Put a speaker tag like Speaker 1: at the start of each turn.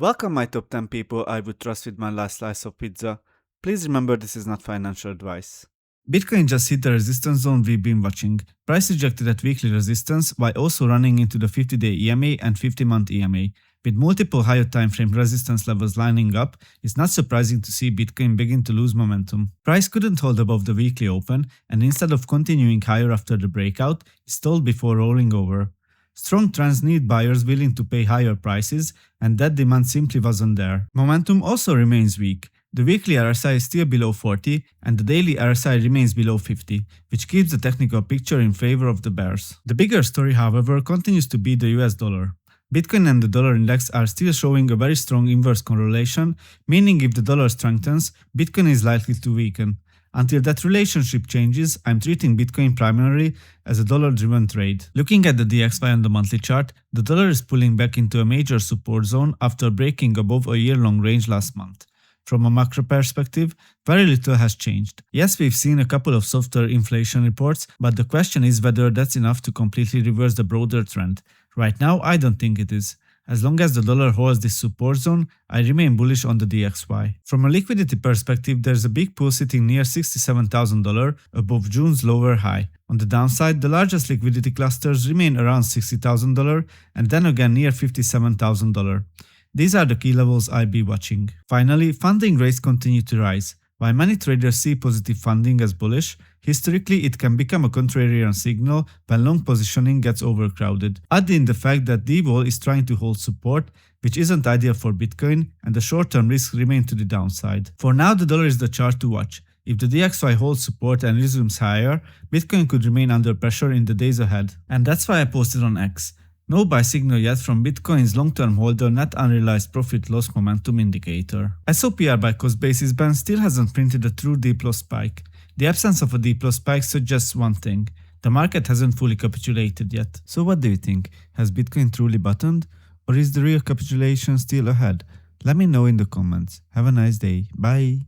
Speaker 1: Welcome, my top 10 people I would trust with my last slice of pizza. Please remember this is not financial advice. Bitcoin just hit the resistance zone we've been watching. Price rejected at weekly resistance while also running into the 50-day EMA and 50-month EMA. With multiple higher timeframe resistance levels lining up, it's not surprising to see Bitcoin begin to lose momentum. Price couldn't hold above the weekly open, and instead of continuing higher after the breakout, it stalled before rolling over. Strong trends need buyers willing to pay higher prices, and that demand simply wasn't there. Momentum also remains weak. The weekly RSI is still below 40, and the daily RSI remains below 50, which keeps the technical picture in favor of the bears. The bigger story, however, continues to be the US dollar. Bitcoin and the dollar index are still showing a very strong inverse correlation, meaning if the dollar strengthens, Bitcoin is likely to weaken. Until that relationship changes, I'm treating Bitcoin primarily as a dollar-driven trade. Looking at the DXY on the monthly chart, the dollar is pulling back into a major support zone after breaking above a year-long range last month. From a macro perspective, very little has changed. Yes, we've seen a couple of softer inflation reports, but the question is whether that's enough to completely reverse the broader trend. Right now, I don't think it is. As long as the dollar holds this support zone, I remain bullish on the DXY. From a liquidity perspective, there's a big pool sitting near $67,000 above June's lower high. On the downside, the largest liquidity clusters remain around $60,000 and then again near $57,000. These are the key levels I'll be watching. Finally, funding rates continue to rise. While many traders see positive funding as bullish, historically it can become a contrarian signal when long positioning gets overcrowded. Add in the fact that D-Wall is trying to hold support, which isn't ideal for Bitcoin, and the short-term risks remain to the downside. For now, the dollar is the chart to watch. If the DXY holds support and resumes higher, Bitcoin could remain under pressure in the days ahead. And that's why I posted on X. No buy signal yet from Bitcoin's long-term holder net unrealized profit loss momentum indicator. SOPR by cost basis band still hasn't printed a true deep loss spike. The absence of a deep loss spike suggests one thing: the market hasn't fully capitulated yet. So what do you think? Has Bitcoin truly bottomed? Or is the real capitulation still ahead? Let me know in the comments. Have a nice day. Bye.